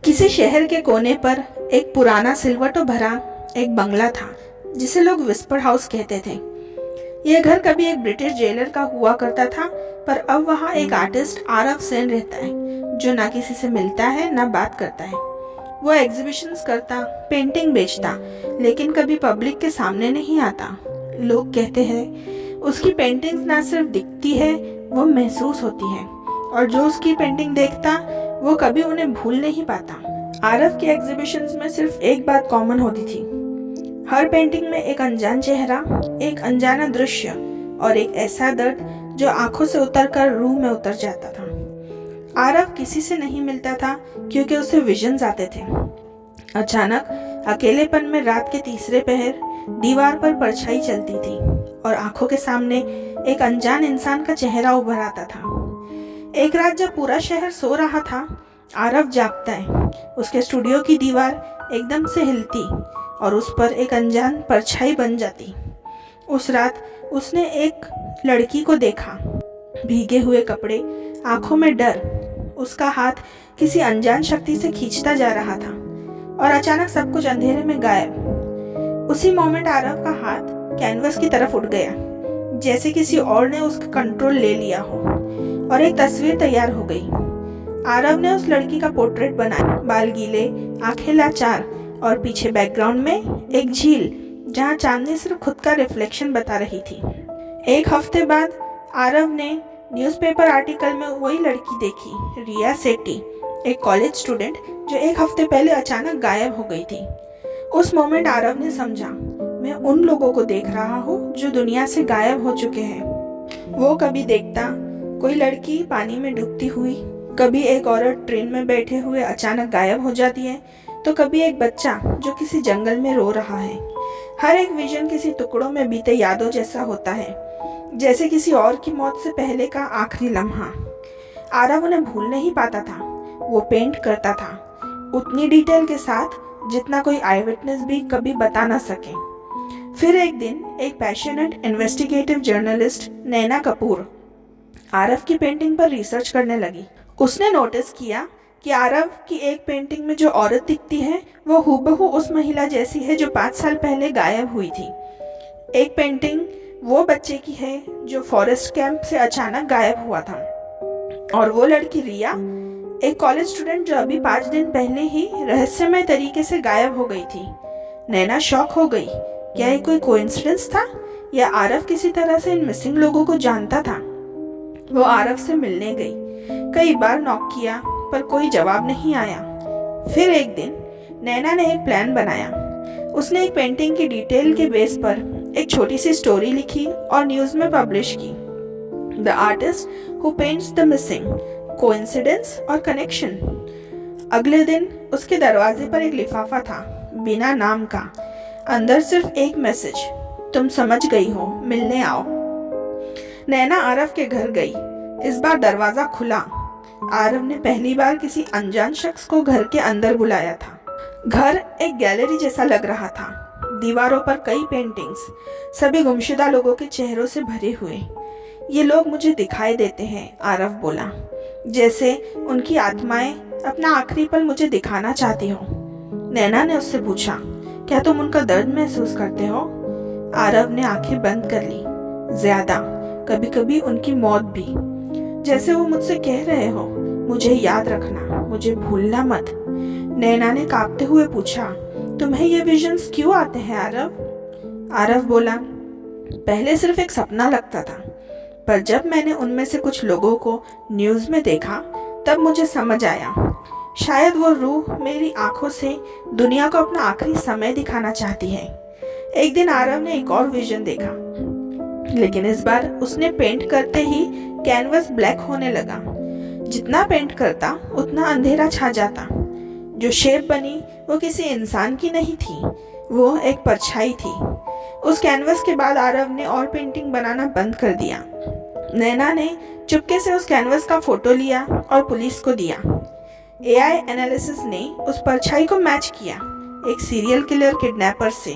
किसी शहर के कोने पर एक पुराना सिलवटों भरा एक बंगला था जिसे लोग विस्पर हाउस कहते थे। यह घर कभी एक ब्रिटिश जेलर का हुआ करता था, पर अब वहाँ एक आर्टिस्ट आरव सेन रहता है जो ना किसी से मिलता है ना बात करता है। वो एग्जीबिशंस करता, पेंटिंग बेचता, लेकिन कभी पब्लिक के सामने नहीं आता। लोग कहते हैं उसकी पेंटिंग्स ना सिर्फ दिखती है, वो महसूस होती है, और जो उसकी पेंटिंग देखता वो कभी उन्हें भूल नहीं पाता। आरव के एग्जीबिशंस में सिर्फ एक बात कॉमन होती थी। हर पेंटिंग में एक अनजान चेहरा, एक अनजाना दृश्य और एक ऐसा दर्द जो आंखों से उतरकर रूह में उतर जाता था। आरव किसी से नहीं मिलता था क्योंकि उसे विजन्स आते थे। अचानक अकेलेपन में रात के तीसरे पहर दीवार पर परछाई चलती थी और आंखों के सामने एक अनजान इंसान का चेहरा उभर आता था। एक रात जब पूरा शहर सो रहा था, आरव जागता है। उसके स्टूडियो की दीवार एकदम से हिलती और उस पर एक अनजान परछाई बन जाती। उस रात उसने एक लड़की को देखा, भीगे हुए कपड़े, आंखों में डर। उसका हाथ किसी अनजान शक्ति से खींचता जा रहा था और अचानक सब कुछ अंधेरे में गायब। उसी मोमेंट आरव का हाथ कैनवस की तरफ उठ गया, जैसे किसी और ने उसका कंट्रोल ले लिया हो, और एक तस्वीर तैयार हो गई। आरव ने उस लड़की का पोर्ट्रेट बनाया, बाल गीले, आंखें लाचार, और पीछे बैकग्राउंड में एक झील जहां चांदनी सिर्फ खुद का रिफ्लेक्शन बता रही थी। एक हफ्ते बाद आरव ने न्यूज़पेपर आर्टिकल में वही लड़की देखी, रिया सेठी, एक कॉलेज स्टूडेंट जो एक हफ्ते पहले अचानक गायब हो गई थी। उस मोमेंट आरव ने समझा, मैं उन लोगों को देख रहा हूँ जो दुनिया से गायब हो चुके हैं। वो कभी देखता कोई लड़की पानी में डूबती हुई, कभी एक औरत ट्रेन में बैठे हुए अचानक गायब हो जाती है, तो कभी एक बच्चा जो किसी जंगल में रो रहा है। हर एक विजन किसी टुकड़ों में बीते यादों जैसा होता है, जैसे किसी और की मौत से पहले का आखिरी लम्हा। आरव उन्हें भूल नहीं पाता था। वो पेंट करता था उतनी डिटेल के साथ जितना कोई आई विटनेस भी कभी बता ना सके। फिर एक दिन एक पैशनेट इन्वेस्टिगेटिव जर्नलिस्ट नैना कपूर आरव की पेंटिंग पर रिसर्च करने लगी। उसने नोटिस किया कि आरव की एक पेंटिंग में जो औरत दिखती है वो हूबहू उस महिला जैसी है जो 5 साल पहले गायब हुई थी। एक पेंटिंग वो बच्चे की है जो फॉरेस्ट कैंप से अचानक गायब हुआ था, और वो लड़की रिया, एक कॉलेज स्टूडेंट जो अभी 5 दिन पहले ही रहस्यमय तरीके से गायब हो गई थी। नैना शॉक हो गई। क्या ये कोई कोइंसिडेंस था या आरव किसी तरह से इन मिसिंग लोगों को जानता था? वो आरव से मिलने गई, कई बार नॉक किया पर कोई जवाब नहीं आया। फिर एक दिन नैना ने एक प्लान बनाया। उसने एक पेंटिंग की डिटेल के बेस पर एक छोटी सी स्टोरी लिखी और न्यूज में पब्लिश की। The artist who paints the missing, coincidence और कनेक्शन। अगले दिन उसके दरवाजे पर एक लिफाफा था, बिना नाम का। अंदर सिर्फ एक मैसेज, तुम समझ गई हो, मिलने आओ। नैना आरव के घर गई। इस बार दरवाजा खुला। आरव ने पहली बार किसी अनजान शख्स को घर के अंदर बुलाया था। घर एक गैलरी जैसा लग रहा था। दीवारों पर कई पेंटिंग्स, सभी गुमशुदा लोगों के चेहरों से भरे हुए। ये लोग मुझे दिखाई देते हैं, आरव बोला, जैसे उनकी आत्माएं अपना आखिरी पल मुझे दिखाना चाहती हो। नैना ने उससे पूछा, क्या तुम उनका दर्द महसूस करते हो? आरव ने आंखें बंद कर ली। ज्यादा, कभी कभी उनकी मौत भी, जैसे वो मुझसे कह रहे हो, मुझे याद रखना, मुझे भूलना मत। नैना ने कांपते हुए पूछा, तुम्हें ये विजन्स क्यों आते हैं आरव? आरव बोला, पहले सिर्फ एक सपना लगता था, पर जब मैंने उनमें से कुछ लोगों को न्यूज में देखा तब मुझे समझ आया, शायद वो रूह मेरी आंखों से दुनिया को अपना आखिरी समय दिखाना चाहती है। एक दिन आरव ने एक और विजन देखा, लेकिन इस बार उसने पेंट करते ही कैनवस ब्लैक होने लगा। जितना पेंट करता उतना अंधेरा छा जाता। जो शेप बनी वो किसी इंसान की नहीं थी, वो एक परछाई थी। उस कैनवस के बाद आरव ने और पेंटिंग बनाना बंद कर दिया। नैना ने चुपके से उस कैनवस का फोटो लिया और पुलिस को दिया। एआई एनालिसिस ने उस परछाई को मैच किया एक सीरियल किलर किडनैपर से,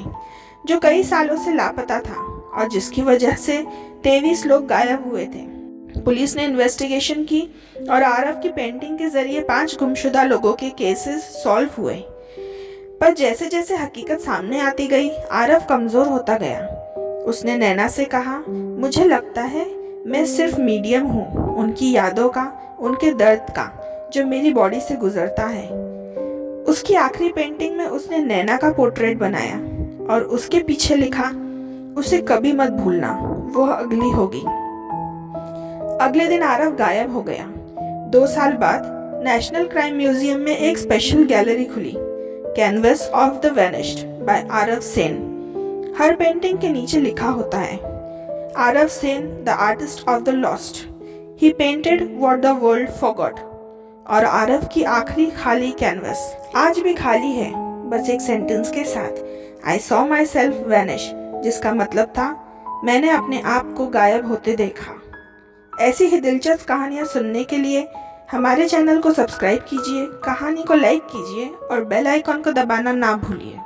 जो कई सालों से लापता था और जिसकी वजह से 23 लोग गायब हुए थे। पुलिस ने इन्वेस्टिगेशन की और आरव की पेंटिंग के जरिए 5 गुमशुदा लोगों के केसेस सॉल्व हुए। पर जैसे जैसे हकीकत सामने आती गई, आरव कमज़ोर होता गया। उसने नैना से कहा, मुझे लगता है मैं सिर्फ मीडियम हूँ उनकी यादों का, उनके दर्द का जो मेरी बॉडी से गुजरता है। उसकी आखिरी पेंटिंग में उसने नैना का पोर्ट्रेट बनाया और उसके पीछे लिखा, उसे कभी मत भूलना, वह अगली होगी। अगले दिन आरव गायब हो गया। 2 साल बाद नेशनल क्राइम म्यूजियम में एक स्पेशल गैलरी खुली, canvas of the vanished by Aarav Sen. हर पेंटिंग के नीचे लिखा होता है, Aarav Sen the artist of the lost, he painted what the world forgot. और आरव की आखिरी खाली कैनवस आज भी खाली है, बस एक सेंटेंस के साथ, I saw my self vanish, जिसका मतलब था, मैंने अपने आप को गायब होते देखा। ऐसी ही दिलचस्प कहानियाँ सुनने के लिए हमारे चैनल को सब्सक्राइब कीजिए, कहानी को लाइक कीजिए और बेल आइकॉन को दबाना ना भूलिए।